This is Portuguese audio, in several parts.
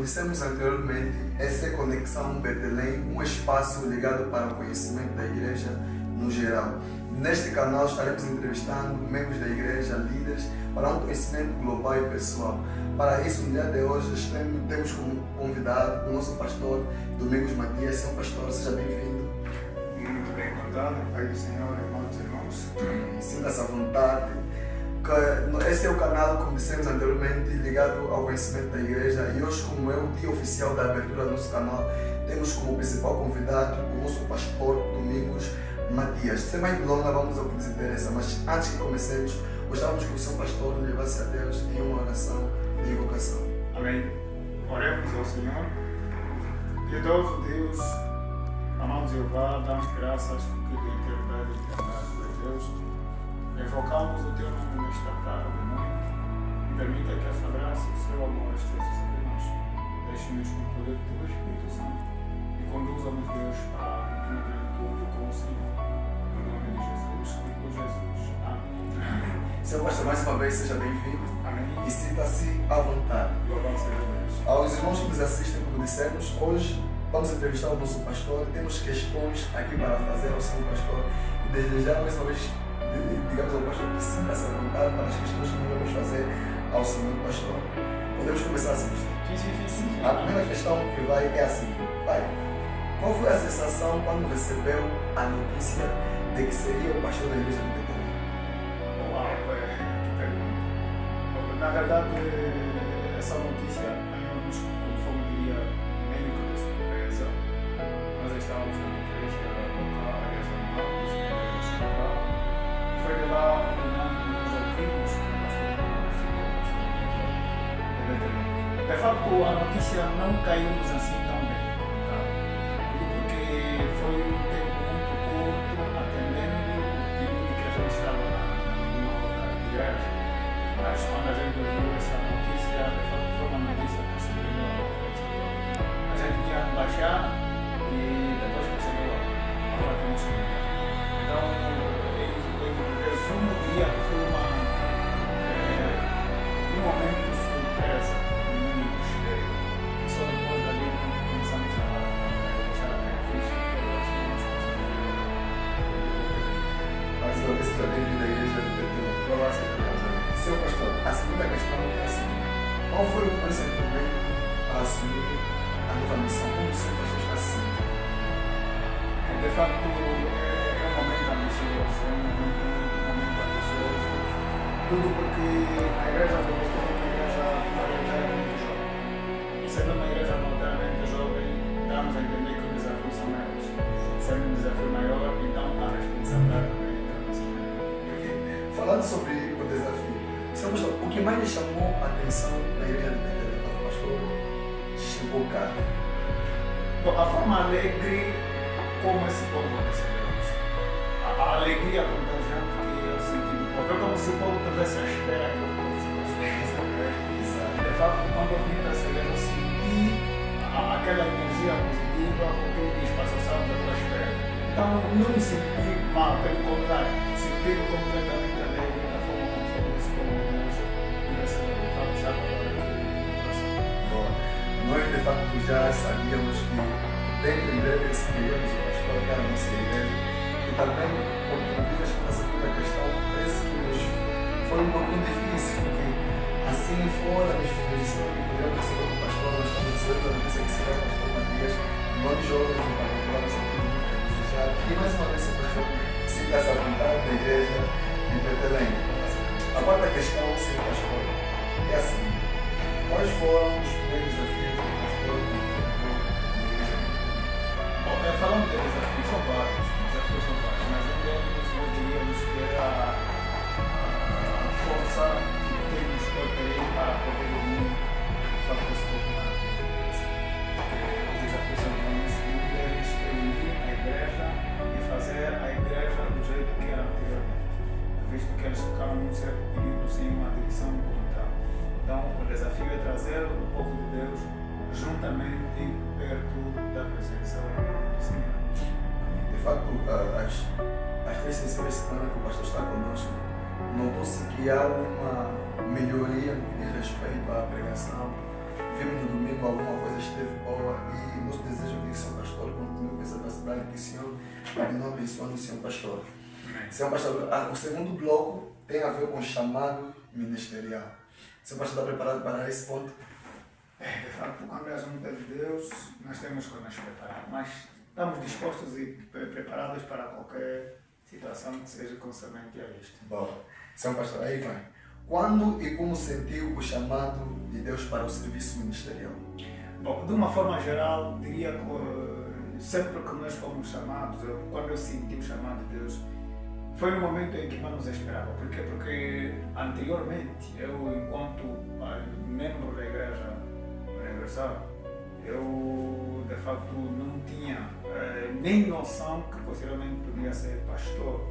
dissemos anteriormente, essa é a Conexão Betelém, um espaço ligado para o conhecimento da igreja no geral. Neste canal estaremos entrevistando membros da igreja, líderes, para um conhecimento global e pessoal. Para isso, no dia de hoje, temos como convidado o nosso pastor, Domingos Matias. Senhor pastor, seja bem-vindo. Muito bem contado, Pai do Senhor, irmãos e irmãos. Sinta-se à vontade. Esse é o canal, como dissemos anteriormente, ligado ao conhecimento da igreja, e hoje, como é o dia oficial da abertura do nosso canal, temos como principal convidado o nosso pastor Domingos Matias. Sem mais delongas, vamos ao que nos interessa, mas antes que comecemos, gostávamos que o Senhor pastor nos levasse a Deus em uma oração de invocação. Amém. Oremos ao Senhor. Piedoso Deus, amado Jeová, damos graças porque da eternidade e eternidade de Deus. Invocamos o Teu nome nesta tarde, mãe, e permita que essa graça e o Seu amor esteja sobre nós. Deixe-nos com o poder do Teu Espírito Santo e conduza-nos, Deus, para uma plenitude com o Senhor. No nome de Jesus e por Jesus. Amém. Senhor pastor, mais uma vez, seja bem-vindo. Amém. E sinta-se à vontade. Louvado seja Deus. Aos irmãos que nos assistem, como dissemos, hoje vamos entrevistar o nosso pastor. Temos questões aqui para fazer ao Senhor pastor e desejar mais uma vez, digamos ao pastor, que sinta-se à vontade para as questões que nós vamos fazer ao Senhor pastor. Podemos começar assim? Sim. A primeira questão que vai é assim: Pai, qual foi a sensação quando recebeu a notícia de que seria o pastor da igreja de Betelém? Uau, que pergunta. Na verdade, essa notícia ganhou-nos, conforme diria, meio que de surpresa. Nós estávamos na conferência local, a igreja normal, do Senhor da Central, e foi de lá onde nós ouvimos que nós fomos de Betelém. De facto, a notícia não caiu-nos assim tão bem, tá? Tudo porque foi um tempo muito curto, atendendo o período que a gente estava numa outra igreja. Mas quando a gente ouviu essa notícia, de facto foi uma notícia que surpreendeu a conferência toda. A gente tinha que baixar e depois percebeu, agora temos que mudar. Então, em resumo, diria que foi um momento surpresa, um momento cheio. E só depois dali começamos a deixar a ficha que eu acho que nós conseguimos. Mais uma vez, seja bem-vindo à igreja de Betelém. Louvado seja Deus. Senhor pastor, a segunda questão é assim: qual foi o primeiro sentimento a assumir a nova missão? Como o Senhor pastor está se sentindo? De facto, é um momento ambicioso, é um momento ambicioso. Tudo porque a igreja de Betelém é uma igreja muito jovem. E sendo uma igreja relativamente jovem, damos a entender que os desafios são maiores. Sendo um desafio maior, então a responsabilidade também é internacional. Falando sobre o desafio, Senhor pastor, o que mais lhe chamou a atenção na igreja de Betelém quando o pastor chegou cá? Bom, a forma alegre como esse povo recebeu-nos. A alegria contagiante que eu senti do povo. É como se o povo tivesse à espera que eu fosse receber. De facto, quando eu vim perceber, eu senti aquela energia positiva, porque eu disse, pastor, estamos à tua espera. Então, não me senti mal, pelo contrário, senti completamente alegre da forma como esse povo me recebeu. De facto, sabe agora que Bom, nós de facto já sabíamos que dentro em breve receberíamos o pastor aqui na nossa igreja, e também, por vidas para a segunda questão, parece que nos foi um pouquinho difícil, porque assim fora nos disseram que poderíamos receber o pastor, nós conhecemos a notícia que seria o pastor Matias, nós jovens em particular, nós sempre muito desejados. E mais uma vez, o pastor sinta-se à vontade da igreja de Betelém. A quarta questão, senhor pastor, é assim: quais foram os primeiros desafios que o pastor enfrentou na igreja? Bom, falando de desafios, são vários, mas um deles nós diríamos que é a força que temos que ter para poder unir o fato de se tornar Deus. Os desafios são muitos, e um deles é unir a igreja e fazer a igreja do jeito que era anteriormente, visto que eles ficaram num certo período sem uma direção conjuntural. Então, o desafio é trazer o povo de Deus juntamente perto da presença do Senhor. De facto, as 3 terceiras semanas que o pastor está conosco, notou-se que há uma melhoria no que diz respeito à pregação. Vimos no domingo alguma e não abençoando ser um pastor. Amém. Ser um pastor. O segundo bloco tem a ver com o chamado ministerial. Ser um pastor está preparado para esse ponto? De facto, quando é a junta de Deus, nós temos que nos preparar, mas estamos dispostos e preparados para qualquer situação que seja concernente a isto. Bom, ser um pastor, aí vai. Quando e como sentiu o chamado de Deus para o serviço ministerial? Bom, de uma forma geral, diria que sempre que nós fomos chamados, quando eu senti o chamado de Deus, foi no momento em que menos esperava. Por quê? Porque anteriormente, eu, enquanto membro da Igreja Universal, eu de facto não tinha nem noção que possivelmente podia ser pastor.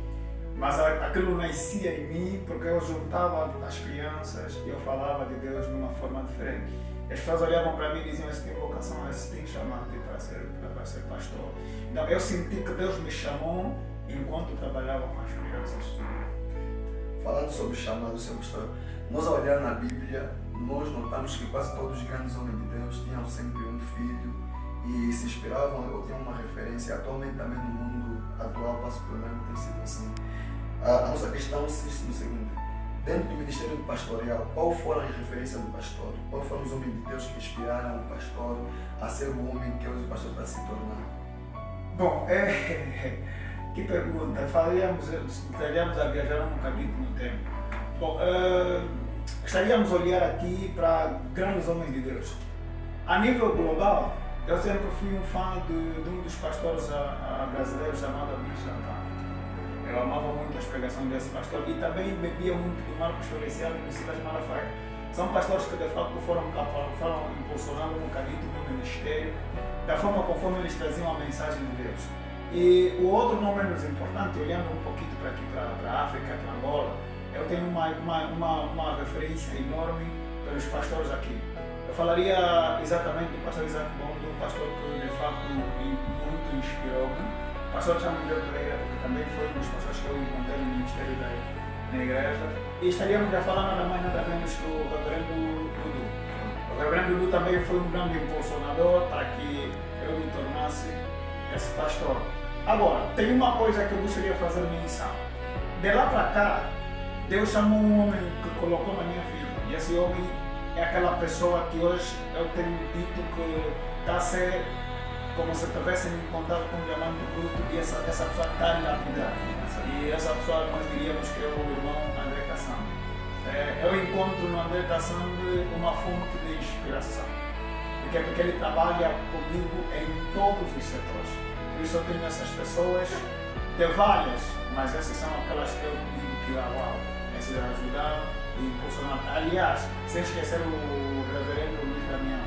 Mas aquilo nascia em mim porque eu juntava as crianças e eu falava de Deus de uma forma diferente. As pessoas olhavam para mim e diziam: esse tem vocação, esse tem chamado para ser pastor. Então eu senti que Deus me chamou enquanto trabalhava com as crianças. Falando sobre o chamado, seu pastor, nós ao olhar na Bíblia, nós notamos que quase todos os grandes homens de Deus tinham sempre um filho e se inspiravam ou tinham uma referência. Atualmente também no mundo atual passa por mesmo, tem sido assim. A nossa questão consiste no seguinte: dentro do ministério pastoral, qual foram as referências do pastor? Qual foram os homens de Deus que inspiraram o pastor a ser o homem que hoje o pastor está se tornando? Bom, que pergunta. Estaríamos a viajar um bocadinho no tempo. Bom, estaríamos a olhar aqui para grandes homens de Deus. A nível global, eu sempre fui um fã de um dos pastores brasileiros chamado Abílio Santana. Eu amava muito as pregações desse pastor e também bebia muito do Marcos Feliciano e do Silas Malafaia. São pastores que de facto foram impulsionando um bocadinho o meu ministério da forma conforme eles traziam a mensagem de Deus. E o outro não menos importante, olhando um pouquinho para aqui, para a África, para Angola, eu tenho uma referência enorme pelos pastores aqui. Eu falaria exatamente do pastor Isaac Bondo, um pastor que de facto muito inspirou-me. O pastor Chamandeu Pereira, porque também foi um dos pastores que eu encontrei no ministério na igreja. E estaríamos a falar nada mais nada menos que o reverendo Dudu. O reverendo Dudu também foi um grande impulsionador para que eu me tornasse esse pastor. Agora, tem uma coisa que eu gostaria de fazer menção. De lá para cá, Deus chamou um homem que colocou na minha vida. E esse homem é aquela pessoa que hoje eu tenho dito que está a ser como se tivesse me encontrado com um diamante bruto e essa pessoa está a lapidar. E essa pessoa nós diríamos que é o irmão André Cassandra. Eu encontro no André Cassandra uma fonte de inspiração. Porque ele trabalha comigo em todos os setores. Por isso eu tenho essas pessoas de várias, mas essas são aquelas que eu digo que essas ajudaram e impulsionaram. Aliás, sem esquecer o reverendo Luiz Damião.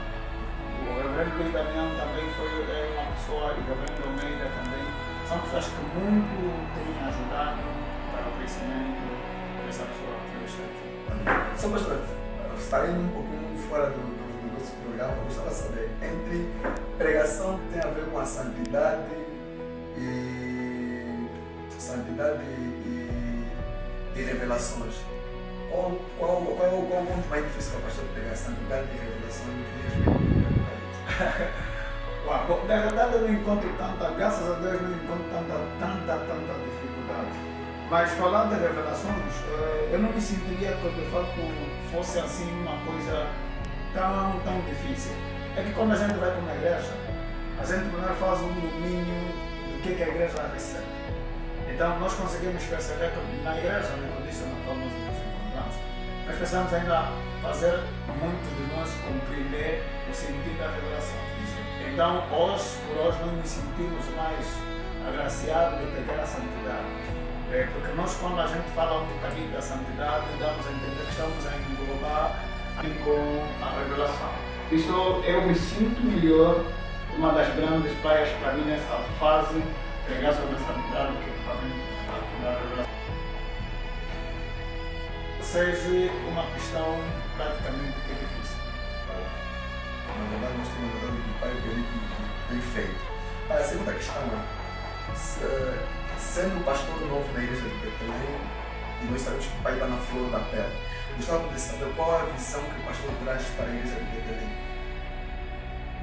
O reverendo Luiz Damião também foi uma pessoa, e o reverendo Almeida também, são pessoas que muito têm ajudado para o crescimento dessa pessoa que está aqui. Só pastor, saindo um pouquinho fora do nosso programa, eu gostava de saber, entre pregação que tem a ver com a santidade e revelações, qual o ponto mais difícil para o pastor pregar? Santidade e revelação? Bom, na verdade eu não encontro tanta, graças a Deus não encontro tanta dificuldade. Mas falando de revelações, eu não me sentiria que de fato fosse assim uma coisa tão difícil. É que quando a gente vai para uma igreja, a gente primeiro faz um domínio do que a igreja recebe. Então nós conseguimos perceber que na igreja metodista na qual nós nos encontramos, nós precisamos ainda fazer muitos de nós compreender o sentido da revelação. Então, hoje por hoje, não nos sentimos mais agraciados de pegar a santidade. Porque nós, quando a gente fala um bocadinho da santidade, damos a entender que estamos a englobar com a revelação. Isso eu me sinto melhor, uma das grandes praias para mim nessa fase, pegar sobre a santidade, que para mim a revelação seja uma questão praticamente que é difícil. Na verdade, nós temos um modelo de pai bem feito. A segunda questão é, sendo pastor novo na igreja de Betelém, e nós sabemos que o pai está na flor da pele, gostava de saber qual é a visão que o pastor traz para a igreja de Betelém.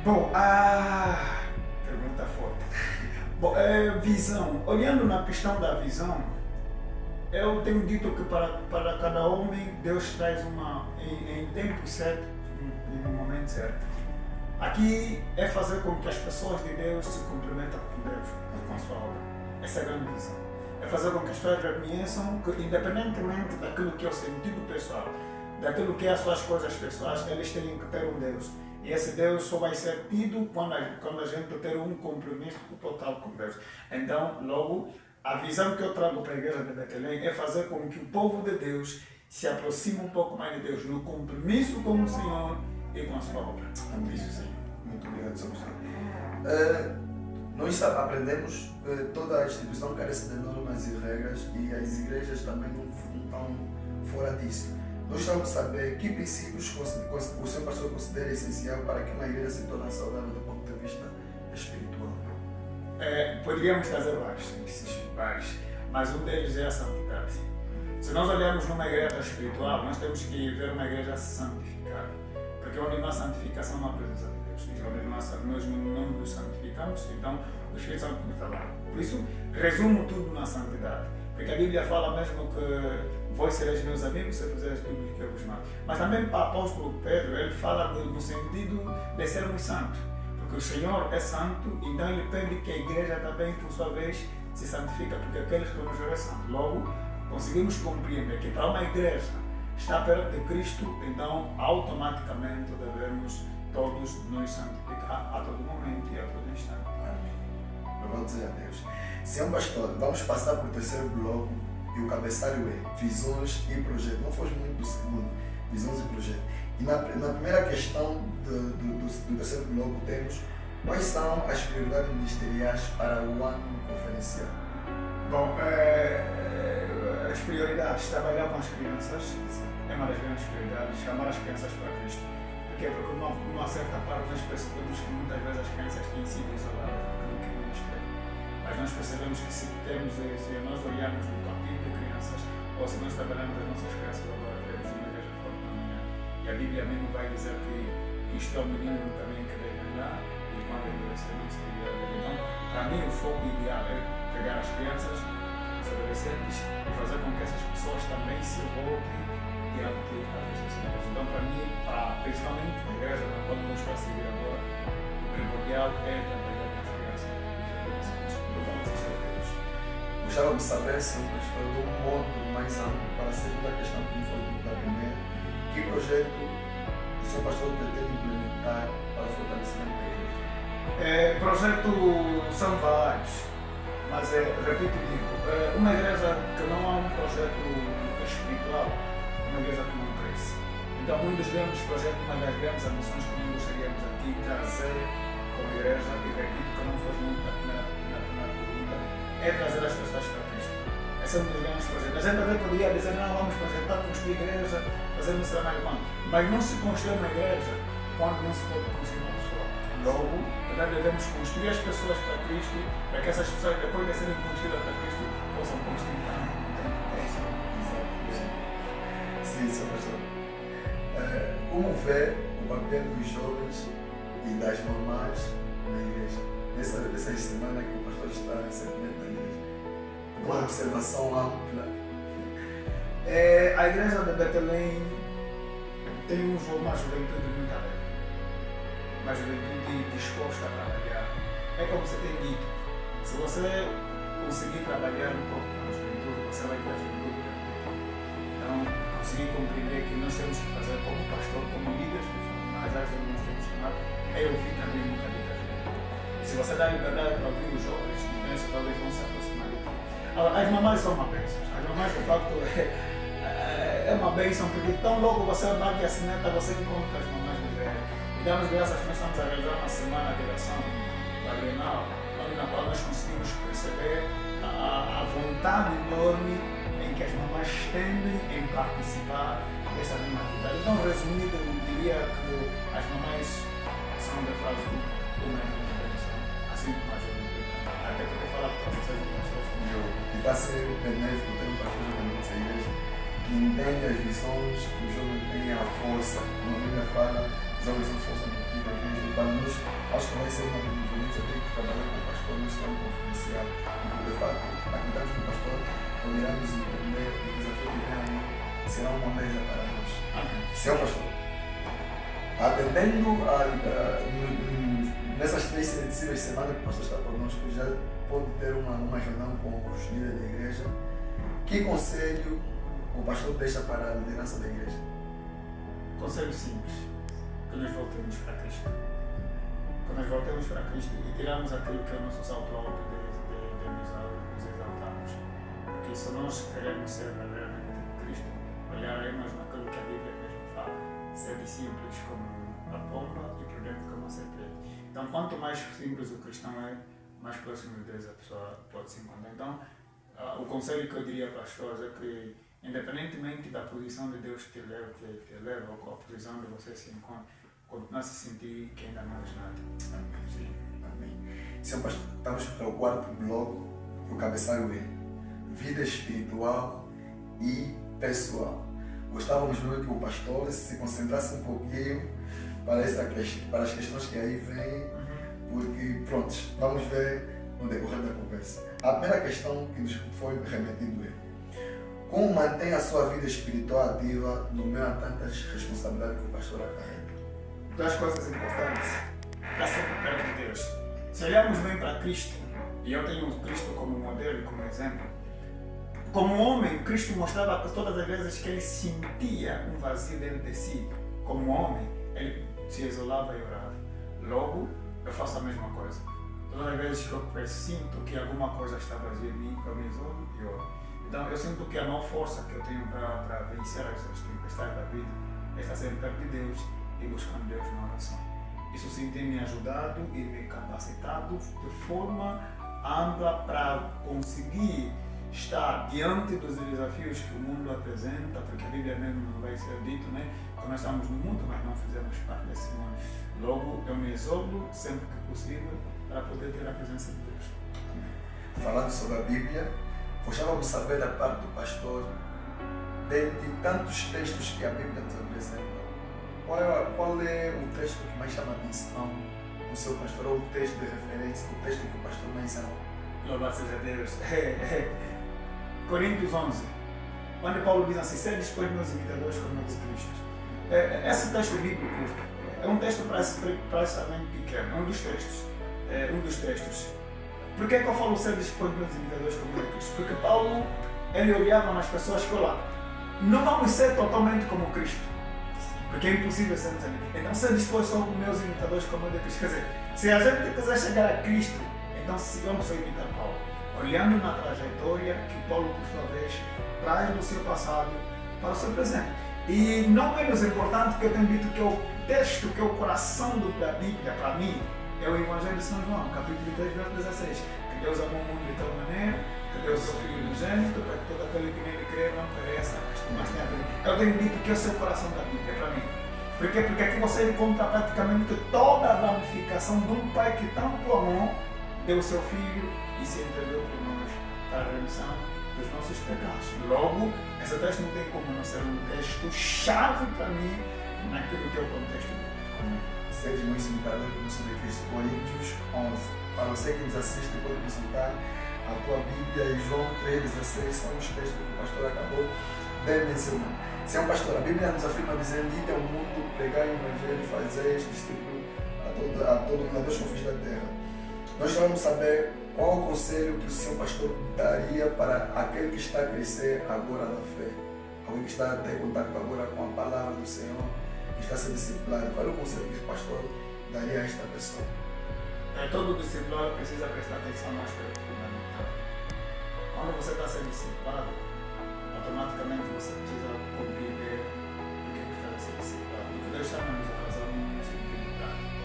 Bom, pergunta forte. Bom, visão. Olhando na questão da visão, eu tenho dito que para cada homem Deus traz em tempo certo e no momento certo. Aqui é fazer com que as pessoas de Deus se complementem com Deus, com a sua obra. Essa é a grande visão. É fazer com que as pessoas reconheçam que, independentemente daquilo que é o sentido pessoal, daquilo que é as suas coisas pessoais, eles têm que ter um Deus. E esse Deus só vai ser tido quando a gente ter um compromisso total com Deus. Então, logo, a visão que eu trago para a igreja de Betelém é fazer com que o povo de Deus se aproxime um pouco mais de Deus, no compromisso com o Senhor e com a sua obra. Isso sim. Muito obrigado, Sr. Pastor. Nós aprendemos que toda a instituição carece de normas e regras e as igrejas também não estão fora disso. Nós estamos a saber que princípios o Sr. Pastor considera essencial para que uma igreja se torne saudável do ponto de vista espiritual. Poderíamos trazer vários, mas um deles é a santidade. Se nós olharmos numa igreja espiritual, nós temos que ver uma igreja santificada, porque onde não há santificação não há presença de Deus, e onde nós não nos santificamos, então o Espírito Santo não trabalha. Por isso, resumo tudo na santidade, porque a Bíblia fala mesmo que vós sereis meus amigos se fizeres tudo o que eu vos mando. Mas também para o apóstolo Pedro, ele fala no sentido de sermos santos, porque o Senhor é santo, então ele pede que a igreja também, por sua vez, se santifica, porque aqueles que nos é santo. Logo, conseguimos compreender que para uma igreja estar perto de Cristo, então automaticamente devemos todos nos santificar a todo momento e a todo instante. Amém. Louvado seja Deus. Senhor Pastor, vamos passar para o terceiro bloco e o cabeçalho é visões e projetos. Não foge muito do segundo, visões e projetos. E na primeira questão do terceiro bloco temos quais são as prioridades ministeriais para o ano conferencial. Bom, as prioridades, trabalhar com as crianças é uma das grandes prioridades, chamar as crianças para Cristo. Porque uma certa parte nós percebemos que muitas vezes as crianças têm sido isoladas daquilo que é o ministério. Mas nós percebemos que se nós olharmos no capítulo de crianças, ou se nós trabalhamos as nossas crianças agora, teremos uma igreja forte na manhã. E a Bíblia mesmo vai dizer que isto é o menino no caminho que deve andar e quando ele vai ser não se deve. Então, para mim o foco ideal é pegar as crianças, os adolescentes e fazer com que essas pessoas também se voltem diante da presença de Deus. Então, para mim, principalmente na igreja na qual eu estou a seguir agora, o primordial é trabalhar com as crianças e os adolescentes. Gostava de saber, Sr. Pastor, de um modo mais amplo para a segunda questão que me foi da primeira, que projeto o Sr. Pastor pretende implementar para o fortalecimento da igreja? Projeto são vários, mas repito e digo, uma igreja que não há um projeto espiritual, uma igreja que não cresce. Então, um dos grandes projetos, uma das grandes ambições que nós gostaríamos aqui trazer com a igreja, e repito que não foi muito na primeira pergunta, é trazer as pessoas para Cristo. Esse é um dos grandes projetos. A gente até poderia dizer, não, vamos projetar, construir igreja, fazer um cenário quando. Mas não se constrói uma igreja quando não se pode construir uma pessoa. Logo, nós devemos construir as pessoas para Cristo, para que essas pessoas, depois de serem construídas para Cristo, possam construir para Sim, Sr. Pastor. Como vê o papel dos jovens e das mamães na igreja? Nessa semana que o pastor está recentemente na igreja. Uma observação ampla. A igreja de Betelém tem uma juventude muito alegre, uma juventude disposta a trabalhar. É como você tem dito, se você conseguir trabalhar um pouco com a juventude, você vai ter a juventude dentro de ti. Então, conseguir compreender que nós temos que fazer como pastor, como líderes de família, mas às vezes nós temos que chamar, é ouvir também um bocadinho da juventude. Se você dá liberdade para ouvir os jovens, então isso talvez vão se aproximar de ti. As mamães são uma bênção. As mamães, de facto, é uma bênção, porque tão logo você bate a sineta, você encontra as mamães de velho. E damos graças que nós estamos a realizar uma semana de oração da Grenal, na qual nós conseguimos perceber a vontade enorme em que as mamães tendem em participar dessa mesma atividade. Então, resumido, eu diria que as mamães são, de fato, uma enorme bênção, assim como a juventude também. Até porque falar para vocês e pessoas como eu. E está a ser benéfico ter um pastor da nossa igreja que entende as visões, que o jovem tenha a força, como a Bíblia fala, os jovens são força da igreja, para nos acho que vai ser uma benevolência ter que trabalhar com o pastor no estado confidencial. Porque, de fato, atividades do pastor poderá nos entender e o desafio que vem aí será uma mesa para nós. Seu pastor, atendendo nessas 3 seletivas semanas que o pastor está conosco, já pode ter uma reunião com os líderes da igreja. Que conselho o pastor deixa para a liderança da igreja? Conselho simples, que nós voltemos para Cristo. Que nós voltemos para Cristo e tiramos aquilo que é o nosso salto alto de nos exaltarmos. Porque se nós queremos ser verdadeiramente Cristo, olharemos naquilo que a Bíblia mesmo fala. Ser simples como a pomba e prudente como a serpente. Então, quanto mais simples o cristão é, mais próximo de Deus a pessoa pode se encontrar. Então, o conselho que eu diria para as pessoas é que, independentemente da posição de Deus que te leva ou a posição de você se encontra, continue a se sentir que ainda não és nada. Amém. Sim. Amém. Senhor pastor, estamos para o 4º bloco. O cabeçalho é vida espiritual e pessoal. Gostávamos muito que o pastor se concentrasse um pouquinho para as questões que aí vêm, porque, pronto, vamos ver no decorrer da conversa. A primeira questão que nos foi remetida é: como mantém a sua vida espiritual ativa no meio a tantas responsabilidades que o pastor acarrega? 2 coisas importantes. Está sempre perto de Deus. Se olharmos bem para Cristo, e eu tenho Cristo como modelo, como exemplo, como homem, Cristo mostrava que todas as vezes que ele sentia um vazio dentro de si, como homem, ele se isolava e orava. Logo, eu faço a mesma coisa. Todas as vezes que eu sinto que alguma coisa está vazia em mim, eu me isolo e oro. Então, eu sinto que a maior força que eu tenho para vencer as tempestades da vida é estar sempre perto de Deus e buscando Deus na oração. Isso sim tem me ajudado e me capacitado de forma ampla para conseguir estar diante dos desafios que o mundo apresenta, porque a Bíblia mesmo não vai ser dito, né? Que nós estamos no mundo, mas não fizemos parte desse mundo. Logo, eu me isolo sempre que possível para poder ter a presença de Deus. Falando sobre a Bíblia, gostávamos de saber da parte do pastor, dentre tantos textos que a Bíblia nos apresenta, qual é o texto que mais chama a atenção do seu pastor, ou o texto de referência, o texto que o pastor mais ama? Louvado seja Deus. Coríntios 11, onde Paulo diz assim: sede depois meus imitadores como meus Cristos. Esse texto bíblico é um texto praticamente pequeno, um dos textos. Por que eu falo sede depois meus imitadores como meus Cristos? Porque Paulo, ele olhava nas pessoas que lá, não vamos ser totalmente como Cristo, porque é impossível sermos assim. Então ser depois só meus imitadores como meus Cristo. Quer dizer, se a gente quiser chegar a Cristo, então sigamos a imitar Paulo, olhando na trajetória que Paulo, por sua vez, traz do seu passado para o seu presente. E não menos importante, que eu tenho dito que é o texto, que é o coração da Bíblia, para mim, é o Evangelho de São João, capítulo 2, verso 16. Que Deus amou o mundo de tal maneira, que deu o seu Filho unigênito, para que todo aquele que nele crê não pereça, mas tenha vida. Eu tenho dito que esse é o coração da Bíblia, para mim. Por quê? Porque aqui você encontra praticamente toda a ramificação de um Pai que tanto amou, deu o seu Filho e se entregou por nós para a remissão dos nossos pecados. Logo, esse texto não tem como não ser um texto chave para mim naquilo que é o contexto bíblico. Sede meus imitadores como sou de Cristo. Coríntios 11. Para você que nos assiste, pode consultar a tua Bíblia e João 3,16 são os textos que o pastor acabou de mencionar. Senhor pastor, a Bíblia nos afirma dizendo: ide ao mundo, pregai o Evangelho, fazeis discípulo a todo mundo, a Deus confins da terra. Nós vamos saber qual o conselho que o Senhor pastor daria para aquele que está a crescer agora na fé, alguém que está a ter contato agora com a palavra do Senhor, que está a ser discipulado. Qual é o conselho que o pastor daria a esta pessoa? Todo discipulado precisa prestar atenção no aspecto fundamental. Quando você está sendo discipulado, automaticamente você precisa compreender o que está a ser discipulado. O que Deus chama-nos a razão no sentido prático.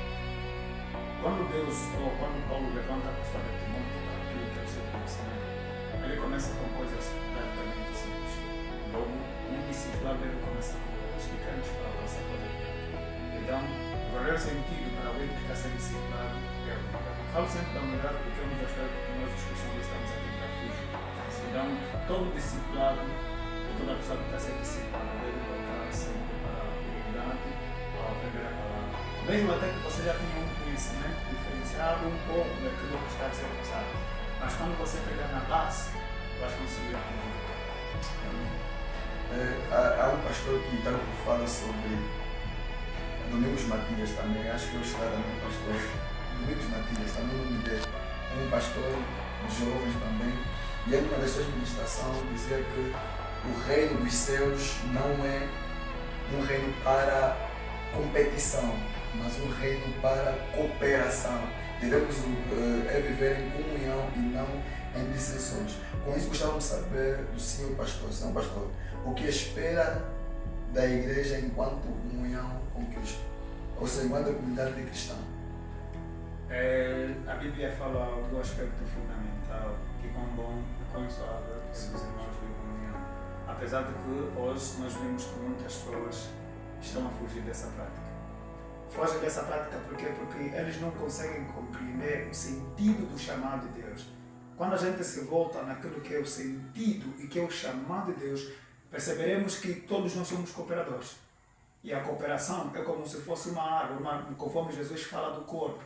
Quando Deus, ou quando Paulo levanta a pessoa de Timóteo para aquilo que é o seu conhecimento, ele começa com coisas praticamente simples. Logo, um discipulado deve começar com coisas pequenas para avançar para ele. Então, o verdadeiro sentido para alguém que está sendo discipulado é a humildade. Falo sempre da humildade porque é um dos aspectos que nós os cristãos estamos a tentar fugir. Então, todo discipulado, ou toda pessoa que está sendo discipulada, deve voltar sempre para a humildade, ao aprender a palavra. mesmo até que você já tenha um conhecimento diferenciado um pouco daquilo que está a ser passado. Mas quando você pegar na base, vais conseguir aprender. Há um pastor que tanto fala sobre Domingos Matias também, acho que eu estarei também pastor. Domingos Matias, também o nome dele. É um pastor de jovens também. E ele, numa das suas ministrações, dizia que o reino dos céus não é um reino para competição, mas um reino para cooperação. Devemos viver em comunhão e não em dissensões. Com isso, gostávamos de saber do senhor pastor. Senhor pastor, o que espera da igreja enquanto comunhão com Cristo? Ou seja, enquanto comunidade de cristã? A Bíblia fala do aspecto fundamental que com bom e com suave os irmãos de comunhão. Apesar de que hoje nós vemos que muitas pessoas estão a fugir dessa prática. Fogem dessa prática por quê? Porque eles não conseguem compreender o sentido do chamado de Deus. Quando a gente se volta naquilo que é o sentido e que é o chamado de Deus, perceberemos que todos nós somos cooperadores. E a cooperação é como se fosse uma árvore, conforme Jesus fala do corpo.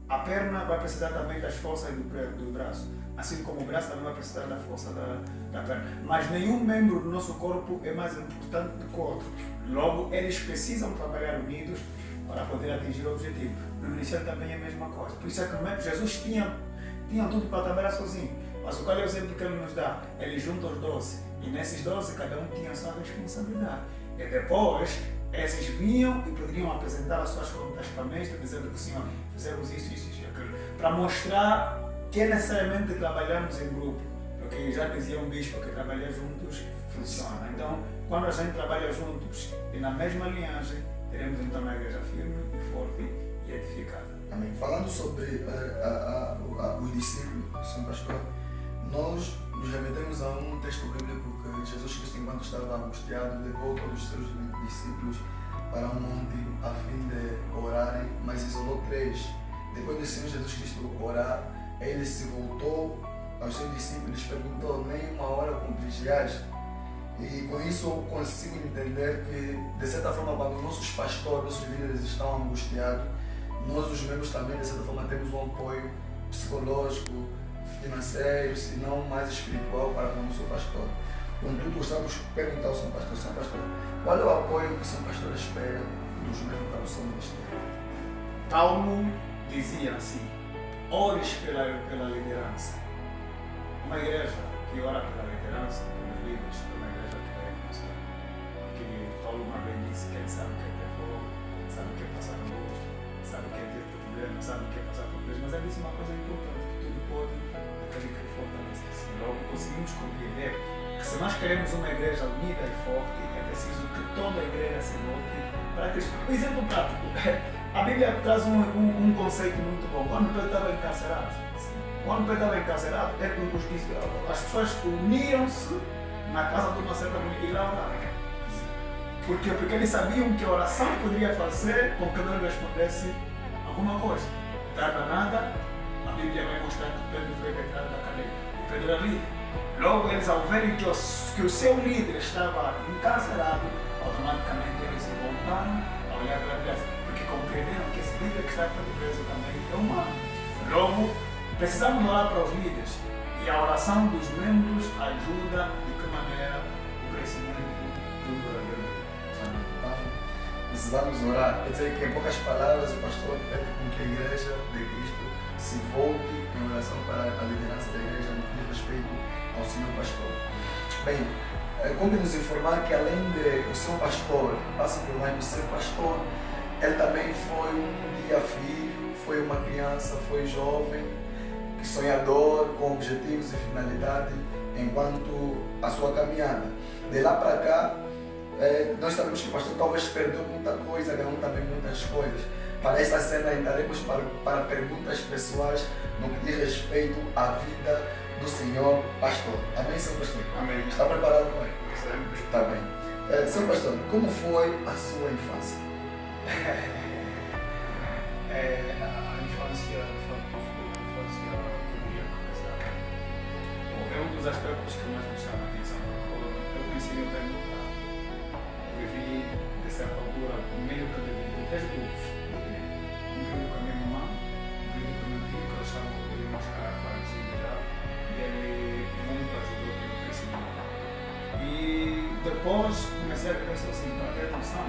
A perna vai precisar também das forças do braço, assim como o braço também vai precisar da força da perna. Mas nenhum membro do nosso corpo é mais importante do que o outro. Logo, eles precisam trabalhar unidos para poder atingir o objetivo. No ministério também é a mesma coisa. Por isso é que Jesus tinha tudo para trabalhar sozinho. Mas qual é o exemplo que ele nos dá? Ele junta os 12. E nesses 12, cada um tinha a sua responsabilidade. E depois, esses vinham e poderiam apresentar as suas contas para mestre, dizendo que, Senhor, fizemos isso e aquilo. Para mostrar que é necessariamente trabalharmos em grupo. Porque já dizia um bispo que trabalhar juntos funciona. Então, quando a gente trabalha juntos e na mesma linhagem, teremos então uma igreja firme, forte e edificada. Amém. Falando sobre os discípulos, Sr. Pastor, nós nos remetemos a um texto bíblico que Jesus Cristo, enquanto estava angustiado, levou todos os seus discípulos para um monte a fim de orarem, mas isolou 3. Depois do Senhor Jesus Cristo orar, ele se voltou aos seus discípulos e perguntou: nem uma hora com vigiais? E com isso eu consigo entender que, de certa forma, quando nossos pastores, nossos líderes estão angustiados, nós, os membros, também, de certa forma, temos um apoio psicológico, financeiro, se não mais espiritual para com o nosso pastor. Contudo, gostamos de perguntar ao Sr. Pastor: Sr. Pastor, qual é o apoio que o Sr. Pastor espera dos membros para o seu ministério? Paulo dizia assim: ores pela liderança. Uma igreja que ora pela liderança, pelos líderes, é uma igreja que vai avançar. Porque Paulo uma vez disse que ele sabe o que é ter fogo, sabe o que é passar angústia, sabe o que é ter problema, sabe o que é passar por Deus. Mas ele disse uma coisa importante: que tudo pode aquele que fortalece. Logo, conseguimos compreender que se nós queremos uma igreja unida e forte, é preciso que toda a igreja se volte para Cristo. Um exemplo prático: a Bíblia traz um conceito muito bom. Quando Pedro estava encarcerado, as pessoas uniram-se na casa de uma certa mulher e lá oraram. Por quê? Porque eles sabiam que a oração poderia fazer com que Deus respondesse alguma coisa. Tarda nada, a Bíblia vai mostrar que Pedro foi retirado da cadeia. E Pedro era líder. Logo, eles, ao verem que o seu líder estava encarcerado, automaticamente eles se voltaram a olhar para a igreja, porque compreenderam que esse líder que está preso também é humano. Logo, precisamos orar para os líderes, e a oração dos membros ajuda de que maneira o crescimento do verdadeiro. Precisamos orar. Quer dizer que, em poucas palavras, o pastor pede com que a igreja de Cristo se volte em oração para a liderança da igreja no que diz respeito ao Senhor Pastor. Bem, como nos informar que, além de o seu pastor, passa por mais do ser pastor, ele também foi um dia filho, foi uma criança, foi jovem, sonhador, com objetivos e finalidade enquanto a sua caminhada. De lá para cá, nós sabemos que o pastor talvez perdeu muita coisa, ganhou também muitas coisas. Para esta cena entraremos para perguntas pessoais no que diz respeito à vida do Senhor Pastor. Amém, Senhor Pastor? Amém. Está preparado, Pai? Sempre. Está bem. Senhor Pastor, como foi a sua infância? A infância que eu ia começar. É um dos aspectos que mais me chama a atenção, porque eu conheci meu pai muito tarde. Eu vivi, de certa altura, meio que de 3 grupos. período com a minha mamãe, um período com o meu tio, que eu estava um pouquinho mais falecido já, e ele muito ajudou no crescimento. E depois comecei a viver sozinho, para ter noção.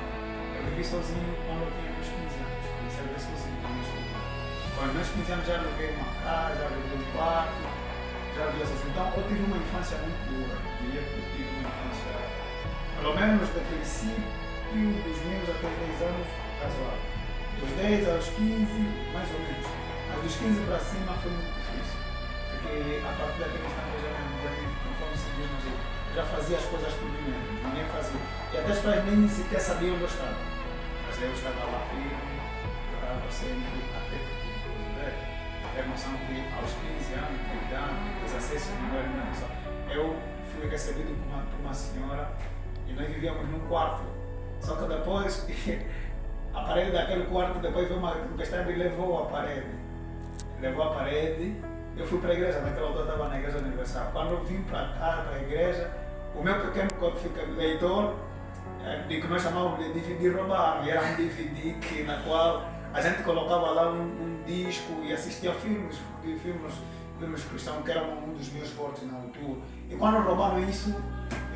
Eu vivi sozinho quando eu tinha meus 15 anos, comecei a viver sozinho com meus 15 anos. Com os meus 15 anos já aluguei uma casa, já aluguei um quarto, já vivia sozinho. Então eu tive uma infância muito dura, diria que eu tive uma infância, pelo menos do princípio dos meus até os 10 anos, razoável. Dos 10 aos 15, mais ou menos. Mas dos 15 para cima foi muito difícil. Porque a partir daquele instante eu conforme se diz, eu já fazia as coisas por mim mesmo, ninguém fazia. E até as pessoas nem sequer sabiam onde eu estava. Mas eu estava lá firme, orava sempre, até porque, inclusive, ter noção que aos 15 anos, 30 anos, 16 anos, eu fui recebido por uma senhora e nós vivíamos num quarto. Só que depois, a parede daquele quarto, depois veio uma tempestade e levou a parede. Levou a parede, eu fui para a igreja, naquela altura estava na igreja universal. Quando eu vim para cá, para a igreja, o meu pequeno leitor, de que nós chamávamos de DVD roubaram, e era um DVD na qual a gente colocava lá um disco e assistia filmes cristãos, que era um dos meus fortes na altura. E quando roubaram isso,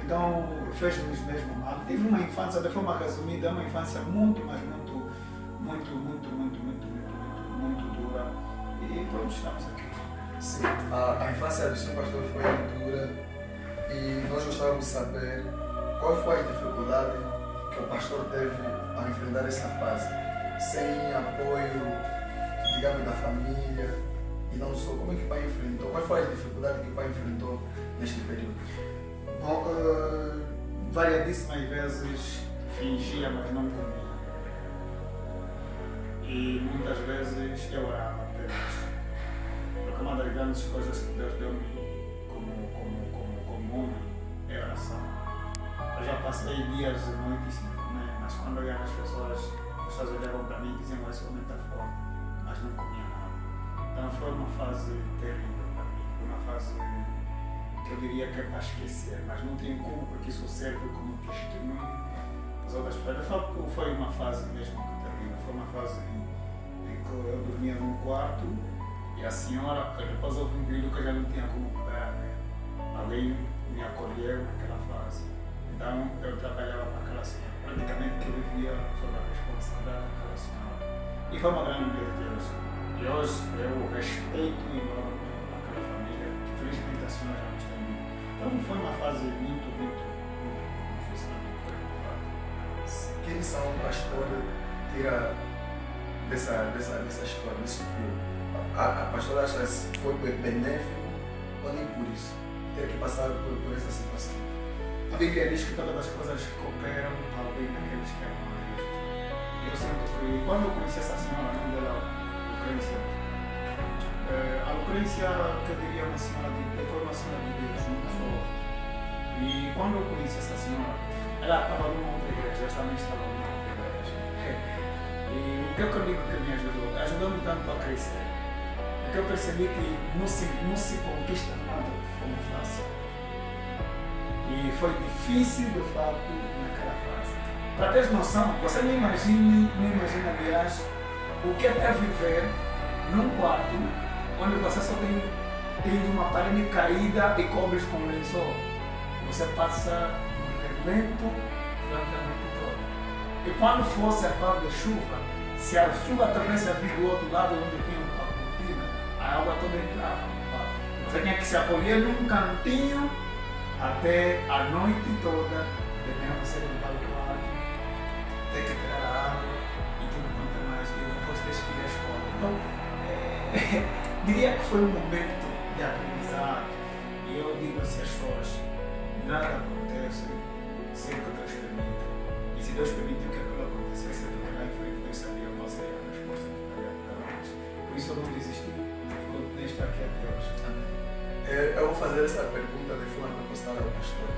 então fez-nos mesmo mal. Tive uma infância, de forma resumida, uma infância muito dura. E pronto, estamos aqui. Sim, a infância do Sr. Pastor foi dura e nós gostávamos de saber qual foi a dificuldade que o pastor teve ao enfrentar essa fase, sem apoio, digamos, da família e não só. Como é que o pai enfrentou? Qual foi a dificuldade que o pai enfrentou neste período? Bom, variadíssimas vezes fingia, mas não comia. E muitas vezes eu orava apenas. Porque uma das grandes coisas que Deus deu-me como homem é oração. Eu já passei dias e noites sem comer, mas quando eu olhava as pessoas olhavam para mim e diziam que esse homem está fome, mas não comia nada. Então foi uma fase terrível para mim, uma fase que eu diria que é para esquecer, mas não tenho como, porque isso serve como testemunho às outras pessoas. De facto, foi uma fase mesmo terrível, foi uma fase em que eu dormia num quarto e a senhora, que depois houve um período que eu já não tinha como cuidar, né? Alguém me acolheu naquela fase. Então eu trabalhava para aquela senhora, praticamente eu vivia sob a responsabilidade daquela senhora. E foi uma grande bênção de Deus. E hoje eu respeito enorme aquela família, que felizmente a senhora já nos tem. Então foi uma fase muito difícil para mim. Que lição o pastor tira dessa história, desse período? A pastora acha que foi benéfico ou nem por isso? Ter que passar por essa situação. A Bíblia diz que todas as coisas cooperam para o bem daqueles que amam a Deus. E eu sinto que quando eu conheci essa senhora, o nome dela Lucrêcia, a Lucrêcia, que eu diria uma senhora foi uma senhora de Deus, muito forte. E quando eu conheci essa senhora, ela estava numa outra igreja, eu também estava numa outra igreja. E o que eu digo que me ajudou-me tanto a crescer, é que eu percebi que não se conquista nada de forma fácil. E foi difícil, de fato, naquela fase. Para ter noção, você não imagina, aliás, o que é viver num quarto onde você só tem uma parede caída e cobres com lençol. Você passa um relento durante a noite toda. E quando fosse a fase de chuva, se a chuva tivesse a vir do outro lado onde tinha a cortina, a água toda entrava. Você tinha que se acolher num cantinho até a noite toda, de mesmo você limpar o quarto, ter que tirar a água e tudo quanto mais, e depois ter que ir à escola. Então, diria que foi um momento de aprendizado. E eu digo assim às pessoas, nada acontece sem que Deus permita. E se Deus permitiu que aquilo acontecesse, é porque lá em frente Deus sabia qual seria a resposta que daria para nós. Por isso eu não desisti e continuei a estar aqui até hoje. Eu vou fazer essa pergunta de forma proposital ao pastor.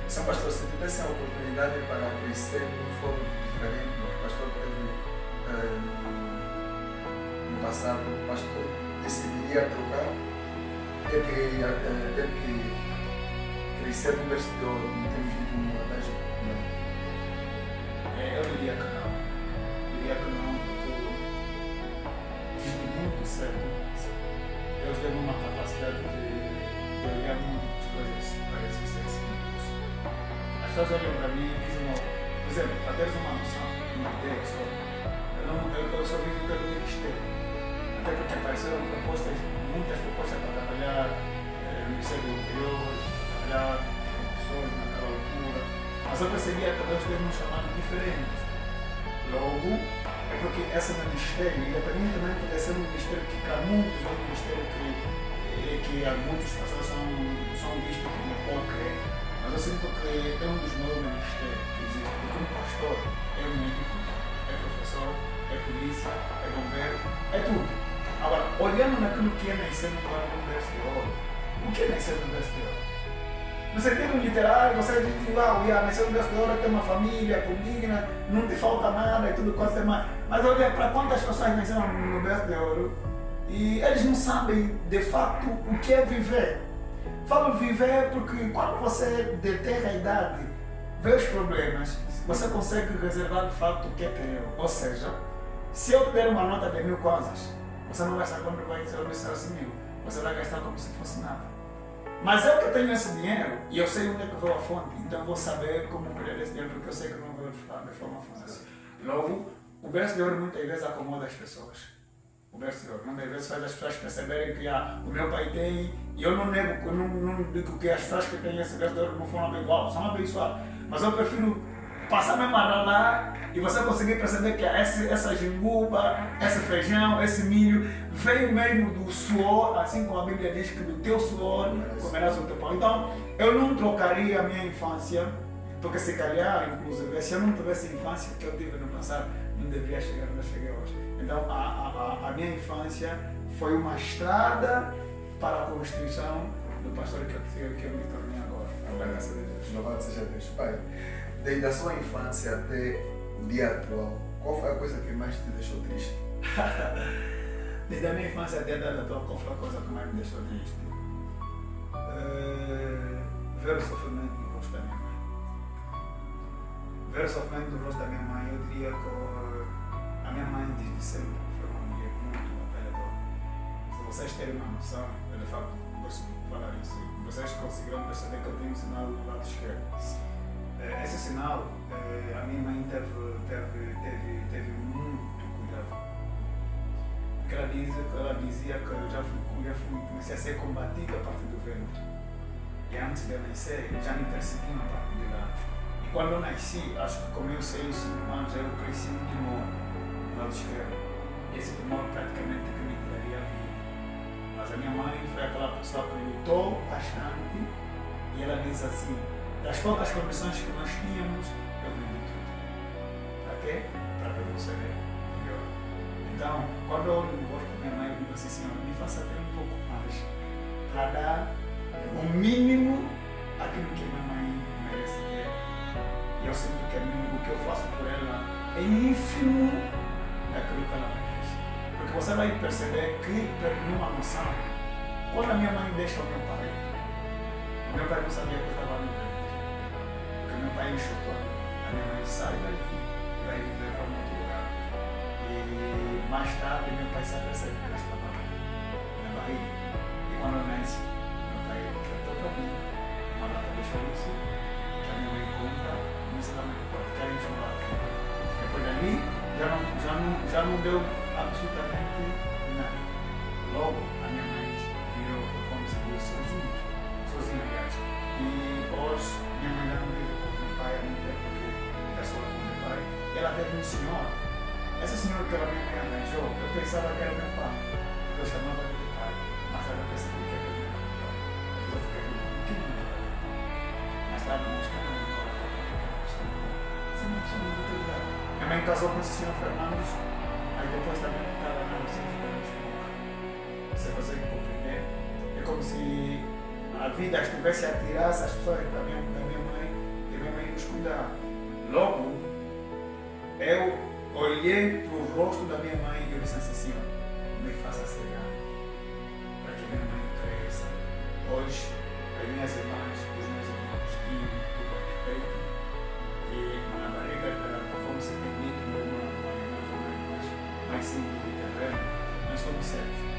São pastor, se tivesse a oportunidade para conhecer um fogo diferente do que o pastor teve no passado, o pastor decidiria trocar, ter que crescer no berço de ouro, em termos de modelagem? Eu diria que não. Diria que não, porque certo. Deus deu uma capacidade de olhar muitas coisas para esses seres simples. As pessoas olham para mim e dizem, por exemplo, para teres uma noção, uma ideia só, eu só vivo pelo ministério. Até porque apareceram muitas propostas para trabalhar no Ministério do Interior, para trabalhar com pessoas naquela altura. Mas eu percebia que Deus teve um chamado diferente. Logo, é porque esse ministério, independentemente de ser um ministério que para muitos é um ministério que a muitas pessoas são vistos como qualquer, mas eu sinto que é um dos maiores ministérios que existe, porque um pastor é médico, é professor, é polícia, é bombeiro, é tudo. Agora, olhando naquilo que é nascer no berço de ouro, o que é nascer no berço de ouro? No sentido literário, você diz, nascer no berço de ouro, tem uma família condigna, não te falta nada e tudo quase mais. Mas olha, para quantas pessoas nasceram no berço de ouro e eles não sabem de fato o que é viver. Falo viver porque quando você detém a idade, vê os problemas, você consegue reservar de fato o que é teu. Ou seja, se eu te der uma nota de 1000 coisas, você não vai saber quando vai ser esse 1000. Você vai gastar como se fosse nada. Mas eu que tenho esse dinheiro e eu sei onde é que veio a fonte, então eu vou saber como colher esse dinheiro porque eu sei que não vou de forma fácil. Logo, o berço de ouro muitas vezes acomoda as pessoas. O berço de ouro muitas vezes faz as pessoas perceberem que o meu pai tem, e eu não nego, eu não digo que as pessoas que têm esse berço de ouro não foram igual, são abençoadas. Mas eu prefiro passar mesmo lá e você conseguir perceber que essa jinguba, esse feijão, esse milho veio mesmo do suor, assim como a Bíblia diz que do teu suor comerás o teu pão. Então, eu não trocaria a minha infância, porque se calhar, inclusive, se eu não tivesse a infância que eu tive no passado, não deveria chegar onde eu cheguei hoje. Então, a minha infância foi uma estrada para a construção do pastor que eu me tornei agora. Graças a Deus. Louvado seja Deus. Pai, desde a sua infância até o dia atual, qual foi a coisa que mais te deixou triste? Desde a minha infância até a data atual, qual foi a coisa que mais me deixou triste? Ver o sofrimento no rosto da minha mãe. Ver o sofrimento no rosto da minha mãe, eu diria que a minha mãe desde sempre foi uma mulher muito batalhadora. Se vocês terem uma noção, eu de facto gosto de falar isso, vocês conseguirão perceber que eu tenho um sinal do lado esquerdo. Esse sinal, a minha mãe teve muito cuidado. Porque ela dizia que eu já comecei a ser combatido a partir do ventre. E antes de eu nascer, já me perseguiam a partir de lá. E quando eu nasci, acho que com meus 6, 5 anos, eu cresci um tumor no lado esquerdo. E esse tumor praticamente que me tiraria a vida. Mas a minha mãe foi aquela pessoa que lutou bastante e ela diz assim, das poucas condições que nós tínhamos, eu vendi tudo. Para quê? Para que você veja melhor. Então, quando eu olho no rosto da minha mãe, eu digo assim, Senhor, me faça ter um pouco mais para dar o mínimo aquilo que minha mãe merece ter. E eu sinto que o que eu faço por ela é ínfimo daquilo que ela merece. Porque você vai perceber que, numa noção, quando a minha mãe deixa o meu pai não sabia que eu estava no ventre. Porque meu pai enxutou a minha mãe sai dali e vai viver para um outro lugar. E mais tarde meu pai se apercebe que eu estava na barriga. E quando eu nasci, meu pai ofertou para mim uma lata de chouriço que a minha mãe conta no ensinamento que a gente não. Depois dali já não deu absolutamente nada. Logo, a minha mãe virou, como se diz, sozinha, aliás. E hoje, minha mãe já não vive com meu pai há muito tempo, porque é só com meu pai. E ela teve um senhor. Esse senhor que ela me arranjou, eu pensava que era meu pai. Porque eu chamava ele de pai. Mas ela percebeu que era meu pai. Então eu fiquei com um pouquinho na vida. Mais tarde, nós ficamos no nosso pai. Minha mãe casou com esse senhor Fernandes. Aí depois também cada ano sempre ficou na escola. Você consegue compreender? É como se a vida estivesse a tirar essas pessoas da minha mãe e minha mãe nos cuidar. Logo, eu olhei para o rosto da minha mãe e eu disse assim, Senhor, me faça ser grande, para que minha mãe cresça. Hoje, as minhas irmãs, os meus irmãos, e tudo a respeito, e na barriga dela, conforme se permite, uma mais simples de entender, nós somos 7.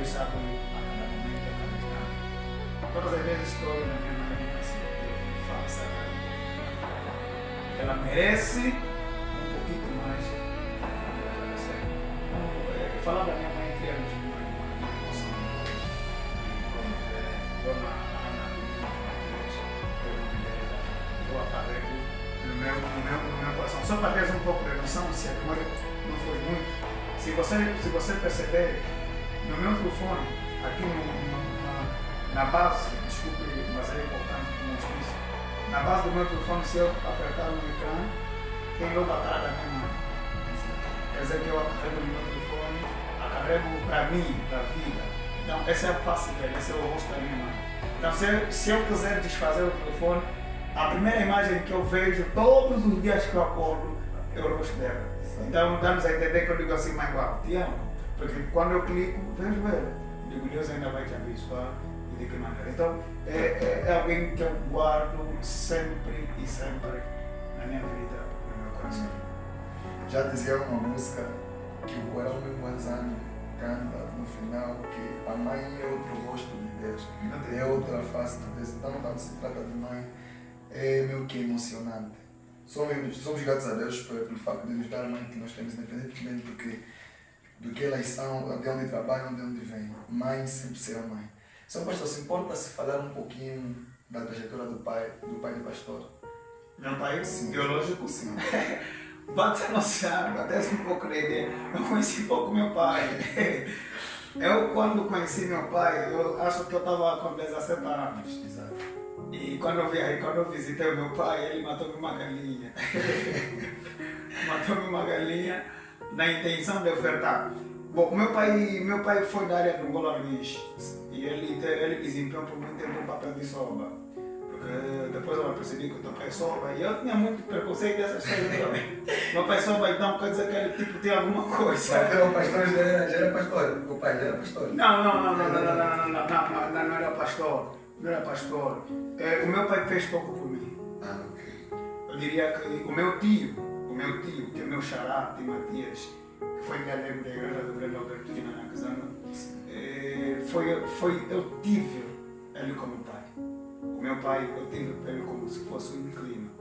Deus sabe a cada momento, a cada instante. Todas as vezes que eu olho na minha mãe, eu digo assim, Deus me faça ela merece um pouquinho mais do que ela já recebe. Então, falar da minha mãe, criamos uma emoção. Dona Ana Matias, é o nome dela, eu a carrego no meu coração. Só para ter um pouco de noção, se a memória não foi muito, se você perceber, no meu telefone, aqui na base, desculpe, mas é importante que mostre isso. Na base do meu telefone, se eu apertar no ecrã, tem logo a cara da minha mãe. Quer dizer que eu a carrego no meu telefone, a carrego para mim, da vida. Então, essa é a face dela, esse é o rosto da minha mãe. Então, se eu quiser desfazer o telefone, a primeira imagem que eu vejo todos os dias que eu acordo é o rosto dela. Então, dá-nos a entender que eu digo assim, mãe, uau, te amo. Porque quando eu clico, vejo ela. Digo, Deus ainda vai te abençoar. De que maneira? Então, é alguém que eu guardo sempre e sempre na minha vida, no meu coração. Já dizia uma música que o Corão Manzano canta no final que a mãe é outro rosto de Deus, é outra face de Deus. Então, quando se trata de mãe, é meio que emocionante. Somos gratos a Deus pelo facto de nos dar a mãe que nós temos, independentemente do que elas são, de onde trabalham, de onde vêm. Mãe sempre será mãe. São pastor, se importa se falar um pouquinho da trajetória do pai do pastor? Meu pai, Sim. biológico? Sim. Bate no céu, até um pouco de ideia. Eu conheci pouco meu pai. Eu, quando conheci meu pai, eu acho que eu estava com 17 anos. Exato. E quando eu visitei o meu pai, ele matou-me uma galinha. Matou-me uma galinha na intenção de ofertar. Bom, meu pai foi da área do Angola Luís e ele desempenhou por muito tempo o papel de soba. Porque depois eu percebi que o teu pai soba e eu tinha muito preconceito dessas coisas também. Meu pai soba, então quer dizer que ele tipo tem alguma coisa. O pastor já era pastor? O pai já era pastor? Não era pastor. Não era pastor. O meu pai fez pouco por mim. Ah, ok. Eu diria que o meu tio, que é meu xará, de Matias, que foi minha lembra da igreja do Grande Alberto aqui na Nakazanga, eu tive ele como pai. O meu pai, eu tive ele como se fosse um inclino.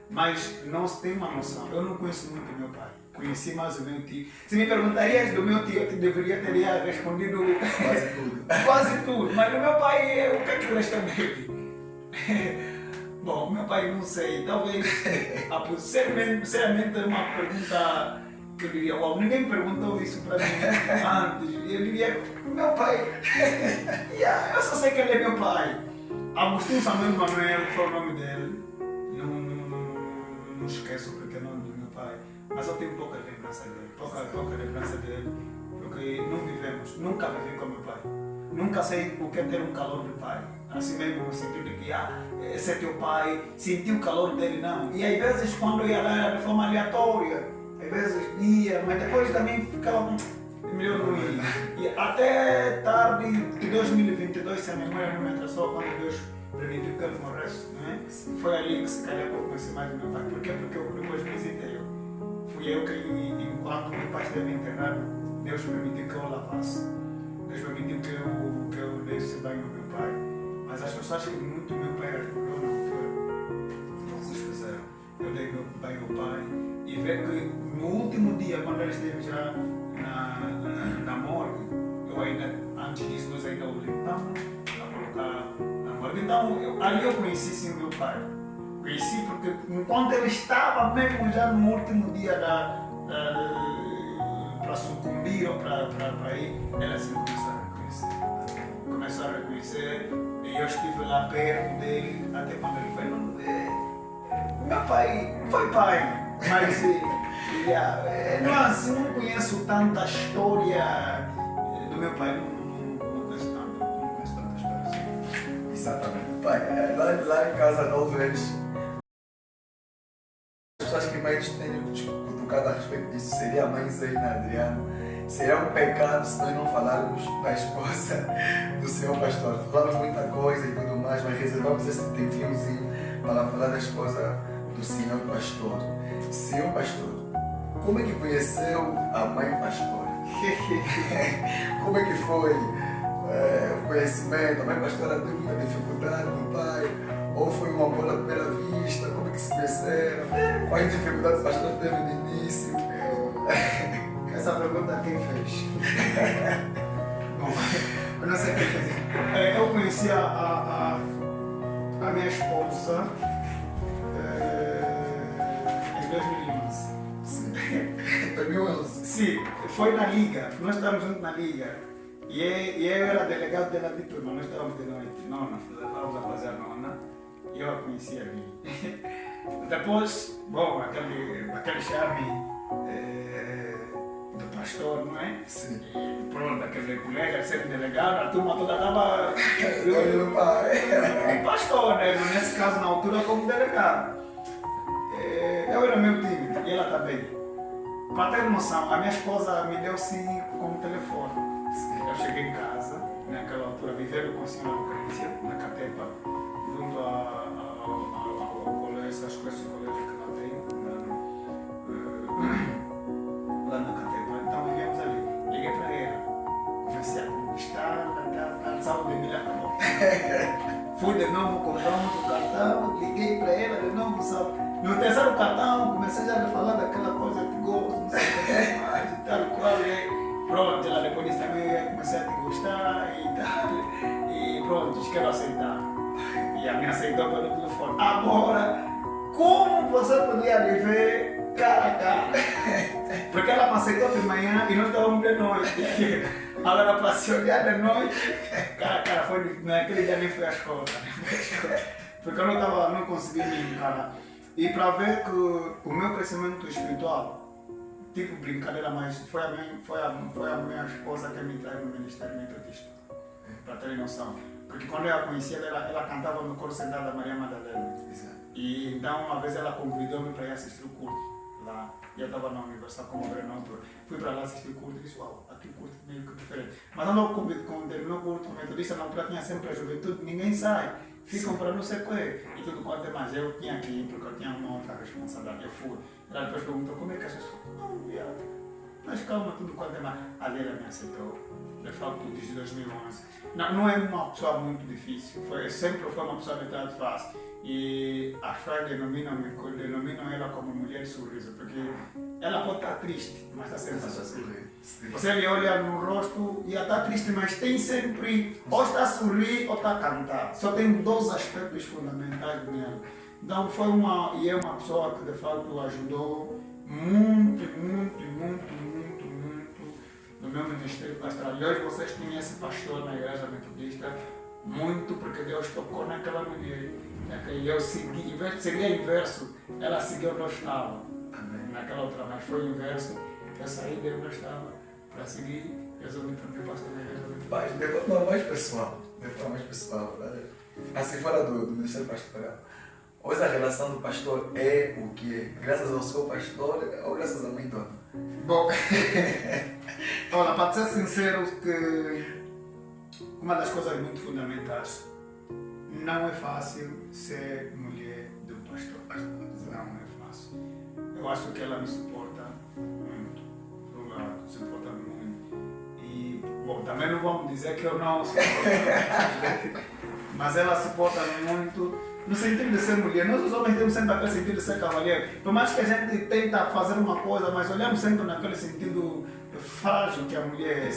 Mas não se tem uma noção, eu não conheço muito o meu pai. Conheci mais o meu tio. Se me perguntarias do meu tio, eu teria respondido Quase tudo. quase tudo. Mas do meu pai, o que é que resta dele? Bom, meu pai não sei. Talvez, sinceramente, é uma pergunta que eu diria, uau, ninguém perguntou isso para mim antes. Eu diria, meu pai, eu só sei que ele é meu pai. Agostinho Samuel Manuel foi o nome dele. Não esqueço porque é o nome do meu pai. Mas eu tenho pouca lembrança dele. Pouca lembrança dele. Porque não vivemos, nunca vivi com meu pai. Nunca sei o que é ter um calor de pai. Assim mesmo, no sentido de que, esse é teu pai, senti o calor dele, não. E às vezes, quando eu ia lá, era de forma aleatória. Às vezes ia, mas depois também ficava melhor não ir. E até tarde de 2022, se a memória não me atrasou, quando Deus permitiu que ele morresse, né? Foi ali que se calhar eu conheci mais o meu pai. Por quê? Porque eu depois visitei. Fui eu que, enquanto meu pai esteve enterrado, Deus permitiu que eu lavasse. Deus permitiu que eu desse banho ao meu pai. Mas as pessoas acham que muito meu pai ajudou na altura. Então vocês fizeram. Eu dei meu banho ao pai e ver que no último dia, quando ele esteve já na morgue, eu ainda, antes disso, nós ainda o limpamos para colocar na morgue. Então, ali eu conheci sim o meu pai. Conheci porque enquanto ele estava mesmo já no último dia para sucumbir ou para ir, ele assim começou a reconhecer. E eu estive lá perto dele, até quando ele foi. Meu pai foi pai, mas não conheço tanta história do meu pai, não conheço tanta história assim. Exatamente. Pai, lá em casa, talvez, as pessoas que mais têm cutucado a respeito disso seria a mãe Zeina Adriana. Seria um pecado se nós não falarmos da esposa do Senhor Pastor. Falamos muita coisa e tudo mais, mas reservamos esse tempinhozinho para falar da esposa do Senhor Pastor. Senhor Pastor, como é que conheceu a mãe Pastor? Como é que foi conhecimento, a mãe pastora teve muita dificuldade no pai, ou foi um amor à primeira vista, como é que se conheceram, quais dificuldades o pastor teve no início. Essa pergunta quem fez? Bom, eu não sei quem fez. Eu conheci a minha esposa em 2011. Sim. 2011. Sim, foi na Liga. Nós estávamos juntos na Liga. E eu era delegado dela de turma. Nós estávamos de noite. Nona, estávamos a fazer a nona. E eu a conheci ali. Depois, bom, aquele charme do pastor, não é? Sim. E pronto, aquele colega sendo delegado, a turma toda estava. Olha o pai. Pastor, né? Nesse caso, na altura, como delegado. Eu era meio tímido e ela também. Para ter noção, a minha esposa me deu sim como telefone. Eu cheguei em casa, naquela altura, vivendo com a senhora Lucrezia, na Catepa, junto ao colégio, acho que esse colégio que ela tem, lá na Catepa. Então vivíamos ali. Liguei para ela, comecei a conquistar, a sábado de milha acabou. Fui de novo, compramos o cartão, liguei para ela de novo, sabe? No terceiro cartão, comecei já a falar daquela coisa que gosto, não sei o que mais, e tal, qual é. Pronto, ela depois disso também comecei a te gostar e tal, e pronto, diz que ela aceitar. E a minha aceitou pelo telefone. Agora, como você podia me ver cara a cara? Porque ela me aceitou de manhã e nós estávamos de noite. Agora, para se olhar de noite, cara a cara, naquele dia nem fui à escola. Porque eu não conseguia me encarar. E para ver que o meu crescimento espiritual, tipo brincadeira, mas foi a minha esposa que me traz no Ministério Metodista, para terem noção. Porque quando eu a conheci, ela cantava no coro central da Maria Madalena. E então uma vez ela convidou-me para ir assistir o culto lá. E eu estava na universidade como obreiro na altura. Fui para lá assistir o culto e disse, uau, aqui o culto é meio que diferente. Mas quando terminou o culto metodista, na altura tinha sempre a juventude, ninguém sai. Ficam para não sei o quê. E tudo quanto é mais. Eu tinha que ir porque eu tinha uma outra responsabilidade. Eu fui. Ela depois perguntou como é que achas? Não, viado. Mas calma, tudo quanto é mais. Ali ela me aceitou. De facto, desde 2011. Não é uma pessoa muito difícil. Sempre foi uma pessoa de fácil. E as pessoas denominam ela como mulher sorriso. Porque ela pode estar triste, mas está sempre a sorrir. Você lhe olha no rosto e ela está triste, mas tem sempre, ou está a sorrir ou está a cantar. Só tem dois aspectos fundamentais nela. Então é uma pessoa que de fato ajudou muito no meu ministério pastoral. E hoje vocês têm esse pastor na igreja metodista, muito porque Deus tocou naquela mulher. E eu segui, em vez de seguir inverso, ela seguiu onde eu estava. Naquela outra, mas foi o inverso. Eu saí de onde eu estava para seguir, resolvi também pastor na igreja. Mas de forma mais pessoal, assim fora do Ministério Pastoral, hoje a relação do pastor é o que é? Graças ao seu pastor ou graças à mãe dona? Bom, olha, para ser sincero, que uma das coisas muito fundamentais, não é fácil ser mulher de um pastor. Não é fácil. Eu acho que ela me suporta muito. Por um lado, suporta muito. E, bom, também não vamos dizer que eu não suporto. Mas ela suporta-me muito no sentido de ser mulher. Nós os homens temos sempre aquele sentido de ser cavalheiro. Por mais que a gente tenta fazer uma coisa, mas olhamos sempre naquele sentido frágil que a mulher é.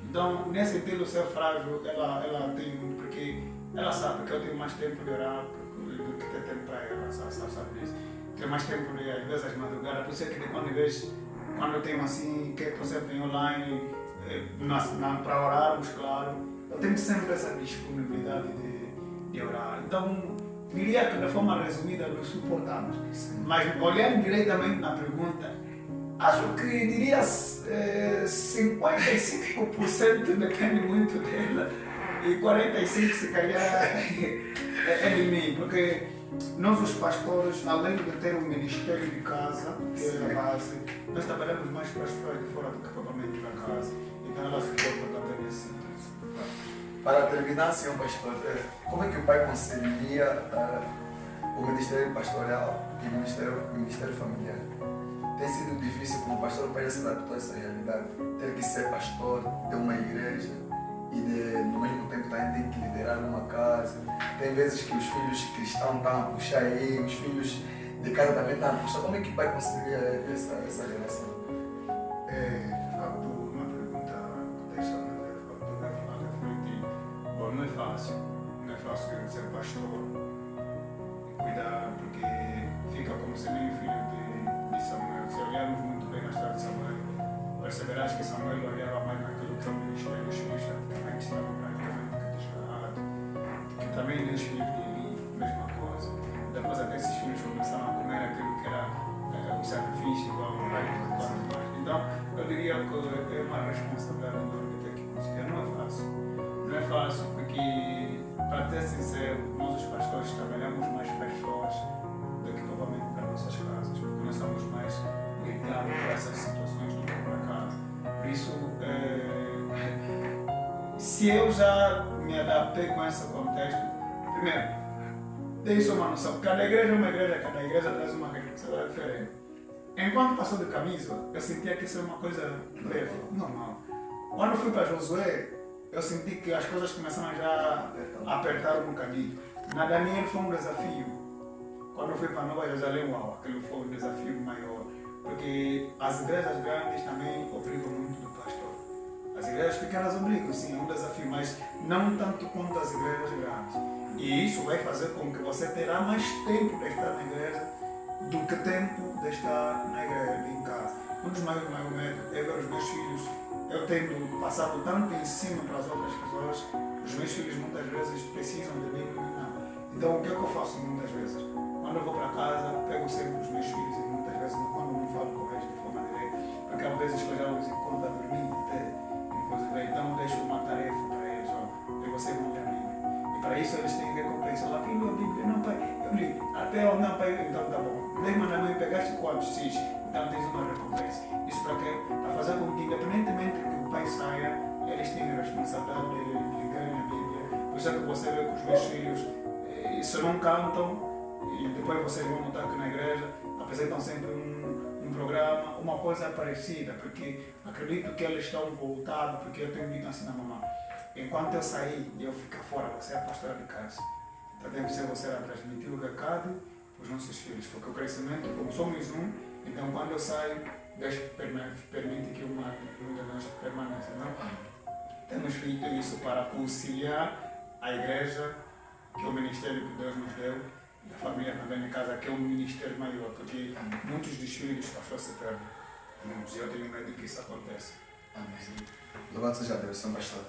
Então, nesse sentido, ser frágil, ela tem muito, porque ela sabe que eu tenho mais tempo de orar do que ter tempo para ela, sabe disso. Tenho mais tempo de, às vezes, madrugadas. Por isso é que quando eu tenho assim, que estou sempre em online, para orarmos, claro, eu tenho sempre essa disponibilidade de orar. Então, diria que de forma resumida nos suportamos. Mas olhando diretamente na pergunta, acho que diria 55% depende muito dela e 45% se calhar é de mim, porque nós os pastores, além de ter um ministério de casa, que é a base, nós trabalhamos mais para as pessoas de fora do que propriamente para casa. Então ela suporta também nesse sentido. Para terminar, senhor pastor, como é que o pai conciliaria o ministério pastoral e o ministério familiar? Tem sido difícil como pastor, o pai já se adaptou a essa realidade, ter que ser pastor de uma igreja e no mesmo tempo estar em casa. Tem vezes que os filhos cristãos estão a puxar aí, os filhos de casa também estão a puxar. Como é que vai conseguir essa relação? De facto, uma pergunta contextual, a refletir. Bom, não é fácil. Não é fácil ser pastor. Cuidar, porque fica como se nem o filho de Samuel. Se olharmos muito bem na história de Samuel, perceberás que Samuel olhava mais naquilo que é o ministério dos filhos, também estavam praticamente desgarrados. Que também nem os filhos de Eli, mesma coisa. Depois até esses filhos começaram a comer aquilo que era o sacrifício, igual ao rei e tudo mais. Então, eu diria que é uma responsabilidade enorme ter que conseguir. Não é fácil. Não é fácil porque, para ser sincero, nós os pastores trabalhamos mais pessoas do que provavelmente para nossas casas, porque nós estamos mais ligados para essas situações do que para casa. Por isso, se eu já me adaptei com esse contexto, primeiro, tem isso uma noção. Cada igreja é uma igreja, cada igreja traz uma responsabilidade diferente. Enquanto pastor de camisa, eu sentia que isso era uma coisa leve, normal. Quando eu fui para Josué, eu senti que as coisas começaram já a apertar um bocadinho. Na Daniel foi um desafio. Quando eu fui para Nova Jerusalém, aquele foi um desafio maior. Porque as igrejas grandes também obrigam muito do pastor. As igrejas pequenas obrigam, sim, é um desafio, mas não tanto quanto as igrejas grandes. E isso vai fazer com que você terá mais tempo de estar na igreja do que tempo de estar na igreja, em casa. Um dos maiores medos é ver os meus filhos, eu tendo passado tanto ensino para as outras pessoas, os meus filhos muitas vezes precisam de mim, não. Então o que é que eu faço muitas vezes? Quando eu vou para casa, pego sempre os meus filhos e muitas vezes quando não falo com eles de forma direta, porque às vezes eu já os encontro a dormir até, inclusive, então deixo uma tarefa para eles, e vocês vão ler a Bíblia. E para isso eles têm recompensa. Lá, filho, a Bíblia, não pai, eu li, até eu não pai, então tá bom. Dei mandamento, pegaste quantos? X, então tens uma recompensa. Isso para quê? Para fazer com que, independentemente que o pai saia, eles têm a responsabilidade de ligarem a Bíblia. Por isso é que você vê que os meus filhos, se não cantam, e depois vocês vão notar que na igreja apresentam sempre um programa, uma coisa parecida, porque acredito que eles estão voltados, porque eu tenho dito assim na mamãe. Enquanto eu sair e eu ficar fora, você é a pastora de casa. Então deve ser você a transmitir o recado para os nossos filhos, porque o crescimento, como somos um, então quando eu saio, Deus permite que uma de nós permaneça. Não? Temos feito isso para auxiliar a igreja, que é o ministério que Deus nos deu, e a família também em casa, que é um ministério maior, porque muitos dos filhos dos pastores se perdem. E eu tenho medo que isso aconteça. Amém. Louvado seja Deus, São Pastor.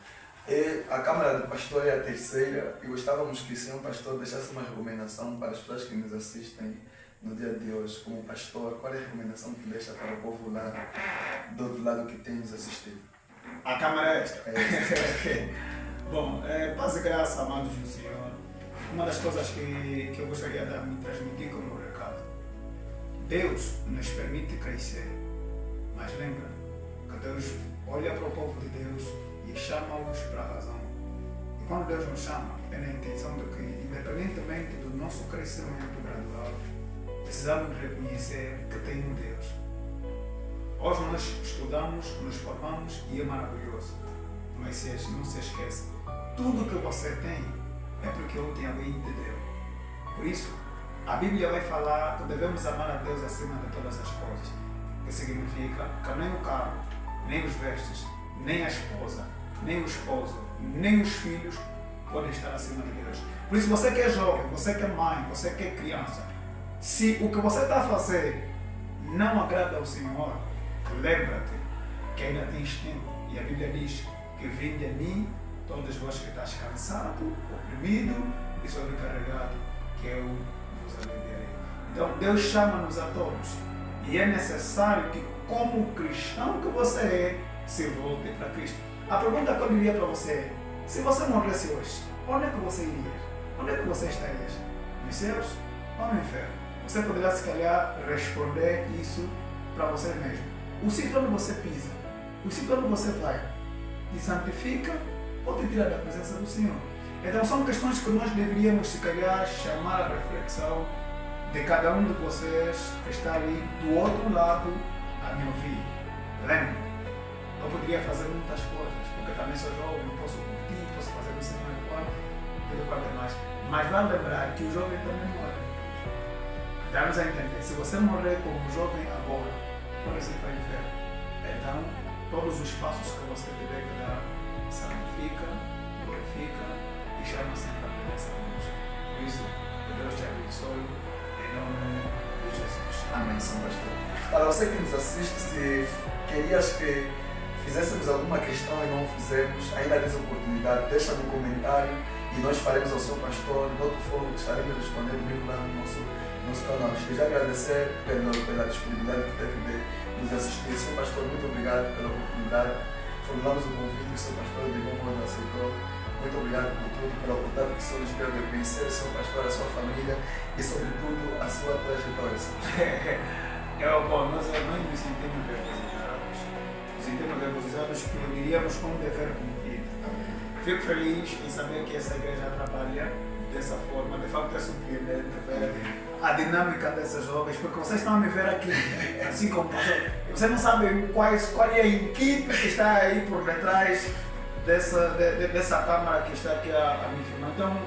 A Câmara de Pastor é a terceira e gostávamos que o Senhor Pastor deixasse uma recomendação para as pessoas que nos assistem no dia de hoje como pastor. Qual é a recomendação que deixa para o povo lá do outro lado que tem nos assistido? A Câmara é esta? É. Bom, paz e graça, amados do Senhor. Uma das coisas que eu gostaria de me transmitir como recado. Deus nos permite crescer, mas lembra que Deus olha para o povo de Deus e chama-os para a razão. E quando Deus nos chama, é na intenção de que, independentemente do nosso crescimento gradual, precisamos reconhecer que tem um Deus. Hoje nós estudamos, nos formamos e é maravilhoso. Mas não se esqueça, tudo que você tem é porque ontem alguém te deu. Por isso, a Bíblia vai falar que devemos amar a Deus acima de todas as coisas. Que significa que nem o carro, nem os vestes, nem a esposa, nem o esposo, nem os filhos podem estar acima de Deus. Por isso, você que é jovem, você que é mãe, você que é criança, se o que você está a fazer não agrada ao Senhor, lembra-te que ainda tens tempo. E a Bíblia diz que vinde a mim todos vós que estás cansado, oprimido e sobrecarregado, que eu vos aliviarei. Então Deus chama-nos a todos e é necessário que, como cristão que você é, se volte para Cristo. A pergunta que eu diria para você é: se você morresse hoje, onde é que você iria? Onde é que você estarias? Nos céus ou no inferno? Você poderá se calhar responder isso para você mesmo. O sítio onde você pisa, o sítio onde você vai, te santifica ou te tira da presença do Senhor? Então são questões que nós deveríamos se calhar chamar a reflexão de cada um de vocês que está ali do outro lado a me ouvir. Lembre, eu poderia fazer muitas coisas, porque também sou jovem, não posso curtir, posso fazer isso, pode mais. Mas vale lembrar que o jovem também morre. Dá-nos a entender, se você morrer como jovem agora, pode ir para o inferno. Então, todos os passos que você tiver que dar, santifica, glorifica e chama sempre a presença de Deus. Por isso, que Deus te abençoe, em nome de Jesus. Amém, São Pastor. Para você que nos assiste, se querias que fizéssemos alguma questão e não fizemos, ainda tens oportunidade, deixa no comentário e nós faremos ao seu pastor. De outro fogo, estaremos respondendo mesmo lá no nosso canal. Queria já agradecer pela disponibilidade que teve de nos assistir. Seu pastor, muito obrigado pela oportunidade. Formulamos o convite e o seu pastor de bom modo aceitou. Muito obrigado por tudo, pela oportunidade que o Senhor nos deu de conhecer o seu pastor, a sua família e, sobretudo, a sua trajetória. Bom, nós nos sentimos representados. Nos sentimos representados que diríamos com um dever cumprido. Fico feliz em saber que essa igreja trabalha dessa forma. De facto, é surpreendente ver a dinâmica dessas jovens, porque vocês estão a me ver aqui, assim como vocês não sabem qual é a equipe que está aí por detrás dessa câmara que está aqui a me filmar. Então,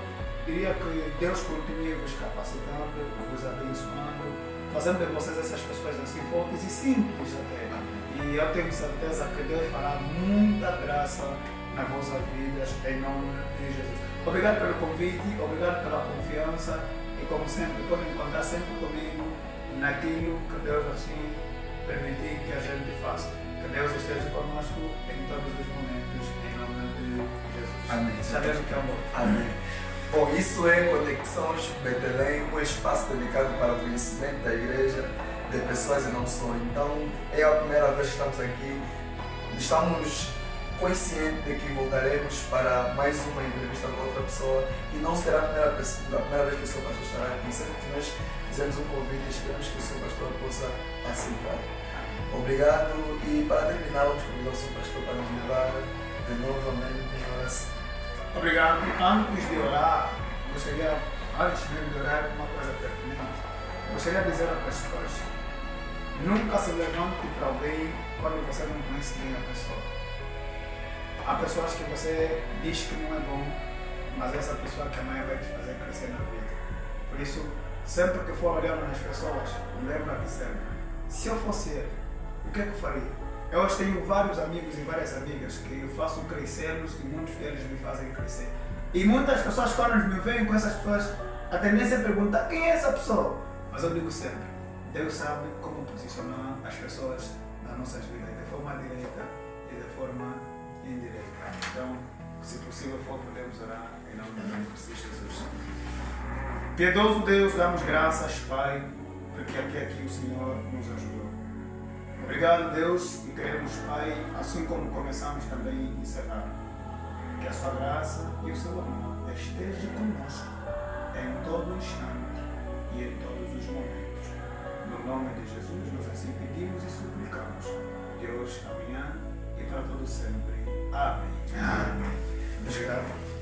diria que Deus continue vos capacitando, vos abençoando, fazendo de vocês essas pessoas assim fortes e simples até. E eu tenho certeza que Deus fará muita graça nas vossas vidas, em nome de Jesus. Obrigado pelo convite, obrigado pela confiança e, como sempre, podem contar sempre comigo naquilo que Deus assim permitir que a gente faça. Que Deus esteja conosco em todos os momentos, em nome de Jesus. Amém. Sabemos que é amor. Amém. Bom, isso é Conexões Betelém, um espaço dedicado para o conhecimento da igreja, de pessoas e não só. Então, é a primeira vez que estamos aqui. Estamos conscientes de que voltaremos para mais uma entrevista com outra pessoa e não será a primeira vez que o seu pastor estará aqui. Sempre que nós fizemos um convite, esperamos que o seu pastor possa aceitar. Obrigado e para terminar, vamos convidar o seu pastor para nos levar de novamente em oração. Obrigado. Antes de orar, antes de orar, uma coisa pertinente. Gostaria de dizer às pessoas: nunca se levante para alguém quando você não conhece bem a pessoa. Há pessoas que você diz que não é bom, mas essa pessoa que amanhã vai te fazer crescer na vida. Por isso, sempre que for olhando nas pessoas, lembra-te sempre: se eu fosse ele, o que é que eu faria? Eu hoje tenho vários amigos e várias amigas que eu faço crescê-los e muitos deles me fazem crescer. E muitas pessoas, quando me veem com essas pessoas, a tendência é perguntar: quem é essa pessoa? Mas eu digo sempre: Deus sabe como posicionar as pessoas nas nossas vidas, de forma direta e de forma indireta. Então, se possível for, podemos orar em nome de Jesus. Piedoso Deus, damos graças, Pai, porque aqui o Senhor nos ajudou. Obrigado, Deus, e queremos, Pai, assim como começamos também encerrar, que a sua graça e o seu amor estejam conosco em todo o instante e em todos os momentos. No nome de Jesus, nós assim pedimos e suplicamos, de hoje, amanhã e para todo sempre. Amém. Amém. Obrigado.